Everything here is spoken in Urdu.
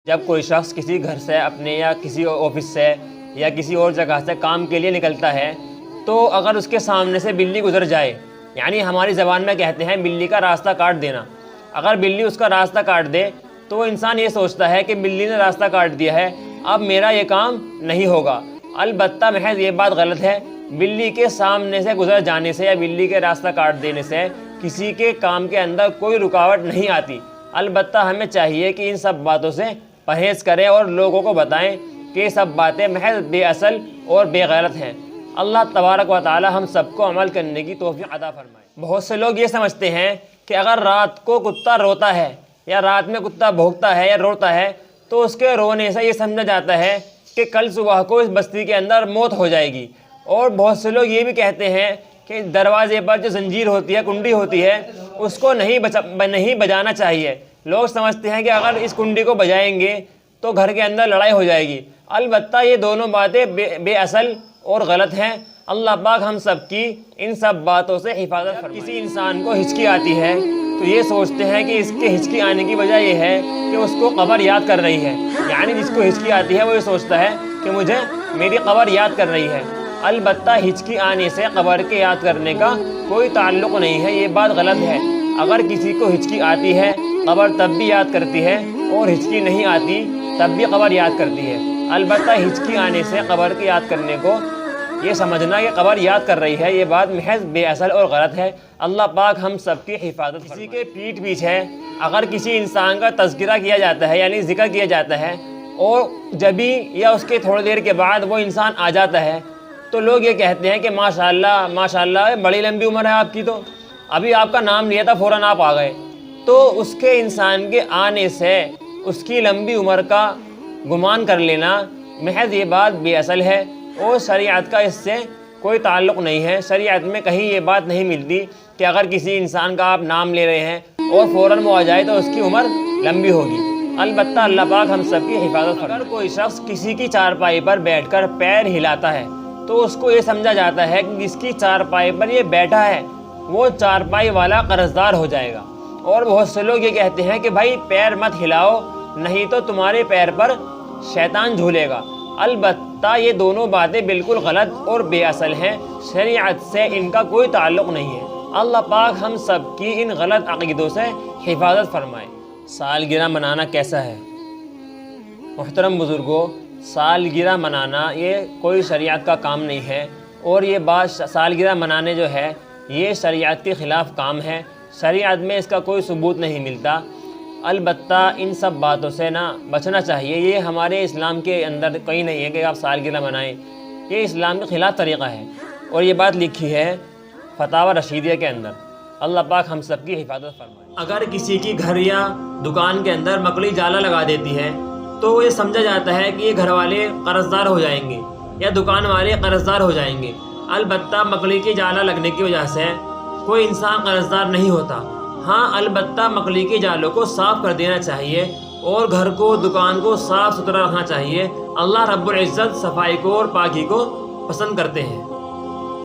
جب کوئی شخص کسی گھر سے اپنے یا کسی آفس سے یا کسی اور جگہ سے کام کے لیے نکلتا ہے تو اگر اس کے سامنے سے بلی گزر جائے، یعنی ہماری زبان میں کہتے ہیں بلی کا راستہ کاٹ دینا، اگر بلی اس کا راستہ کاٹ دے تو انسان یہ سوچتا ہے کہ بلی نے راستہ کاٹ دیا ہے، اب میرا یہ کام نہیں ہوگا۔ البتہ محض یہ بات غلط ہے۔ بلی کے سامنے سے گزر جانے سے یا بلی کے راستہ کاٹ دینے سے کسی کے کام کے اندر کوئی رکاوٹ نہیں آتی۔ البتہ ہمیں چاہیے کہ ان سب باتوں سے پرہیز کریں اور لوگوں کو بتائیں کہ یہ سب باتیں محض بے اصل اور بے غیرت ہیں۔ اللہ تبارک و تعالی ہم سب کو عمل کرنے کی توفیق عطا فرمائے۔ بہت سے لوگ یہ سمجھتے ہیں کہ اگر رات کو کتا روتا ہے یا رات میں کتا بھونکتا ہے یا روتا ہے تو اس کے رونے سے یہ سمجھا جاتا ہے کہ کل صبح کو اس بستی کے اندر موت ہو جائے گی۔ اور بہت سے لوگ یہ بھی کہتے ہیں کہ دروازے پر جو زنجیر ہوتی ہے، کنڈی ہوتی ہے، اس کو نہیں بجانا چاہیے۔ لوگ سمجھتے ہیں کہ اگر اس کنڈی کو بجائیں گے تو گھر کے اندر لڑائی ہو جائے گی۔ البتہ یہ دونوں باتیں بے اصل اور غلط ہیں۔ اللہ پاک ہم سب کی ان سب باتوں سے حفاظت فرمائے۔ کسی انسان کو ہچکی آتی ہے تو یہ سوچتے ہیں کہ اس کے ہچکی آنے کی وجہ یہ ہے کہ اس کو قبر یاد کر رہی ہے، یعنی جس کو ہچکی آتی ہے وہ یہ سوچتا ہے کہ مجھے میری قبر یاد کر رہی ہے۔ البتہ ہچکی آنے سے قبر کے یاد کرنے کا کوئی تعلق نہیں ہے، یہ بات غلط ہے۔ اگر کسی کو ہچکی آتی ہے قبر تب بھی یاد کرتی ہے، اور ہچکی نہیں آتی تب بھی قبر یاد کرتی ہے۔ البتہ ہچکی آنے سے قبر کے یاد کرنے کو یہ سمجھنا کہ قبر یاد کر رہی ہے، یہ بات محض بے اصل اور غلط ہے۔ اللہ پاک ہم سب کی حفاظت فرمائے۔ کسی کے پیٹھ پیچھے اگر کسی انسان کا تذکرہ کیا جاتا ہے، یعنی ذکر کیا جاتا ہے، اور جبھی یا اس کے تھوڑی دیر کے بعد وہ انسان آ جاتا ہے تو لوگ یہ کہتے ہیں کہ ماشاءاللہ بڑی لمبی عمر ہے آپ کی، تو ابھی آپ کا نام لیا تھا فوراً آپ آ گئے۔ تو اس کے انسان کے آنے سے اس کی لمبی عمر کا گمان کر لینا محض یہ بات بے اصل ہے، اور شریعت کا اس سے کوئی تعلق نہیں ہے۔ شریعت میں کہیں یہ بات نہیں ملتی کہ اگر کسی انسان کا آپ نام لے رہے ہیں اور فوراً وہ آ جائے تو اس کی عمر لمبی ہوگی۔ البتہ اللہ پاک ہم سب کی حفاظت فرمائے۔ اگر کوئی شخص کسی کی چارپائی پر بیٹھ کر پیر ہلاتا ہے تو اس کو یہ سمجھا جاتا ہے کہ جس کی چارپائی پر یہ بیٹھا ہے وہ چارپائی والا قرضدار ہو جائے گا۔ اور بہت سے لوگ یہ کہتے ہیں کہ بھائی پیر مت ہلاؤ نہیں تو تمہارے پیر پر شیطان جھولے گا۔ البتہ یہ دونوں باتیں بالکل غلط اور بے اصل ہیں، شریعت سے ان کا کوئی تعلق نہیں ہے۔ اللہ پاک ہم سب کی ان غلط عقیدوں سے حفاظت فرمائے۔ سالگرہ منانا کیسا ہے؟ محترم بزرگوں، سالگرہ منانا یہ کوئی شریعت کا کام نہیں ہے، اور یہ بات سالگرہ منانے جو ہے یہ شریعت کے خلاف کام ہے۔ شریعت میں اس کا کوئی ثبوت نہیں ملتا۔ البتہ ان سب باتوں سے بچنا چاہیے۔ یہ ہمارے اسلام کے اندر کہیں نہیں ہے کہ آپ سالگرہ منائیں، یہ اسلام کے خلاف طریقہ ہے، اور یہ بات لکھی ہے فتاوی رشیدیہ کے اندر۔ اللہ پاک ہم سب کی حفاظت فرمائے۔ اگر کسی کی گھر یا دکان کے اندر مکڑی جالا لگا دیتی ہے تو یہ سمجھا جاتا ہے کہ یہ گھر والے قرضدار ہو جائیں گے یا دکان والے قرضدار ہو جائیں گے۔ البتہ مکڑی کی جالا لگنے کی وجہ سے کوئی انسان قرضدار نہیں ہوتا۔ ہاں، البتہ مکڑی کے جالوں کو صاف کر دینا چاہیے اور گھر کو، دکان کو صاف ستھرا رکھنا چاہیے۔ اللہ رب العزت صفائی کو اور پاکی کو پسند کرتے ہیں۔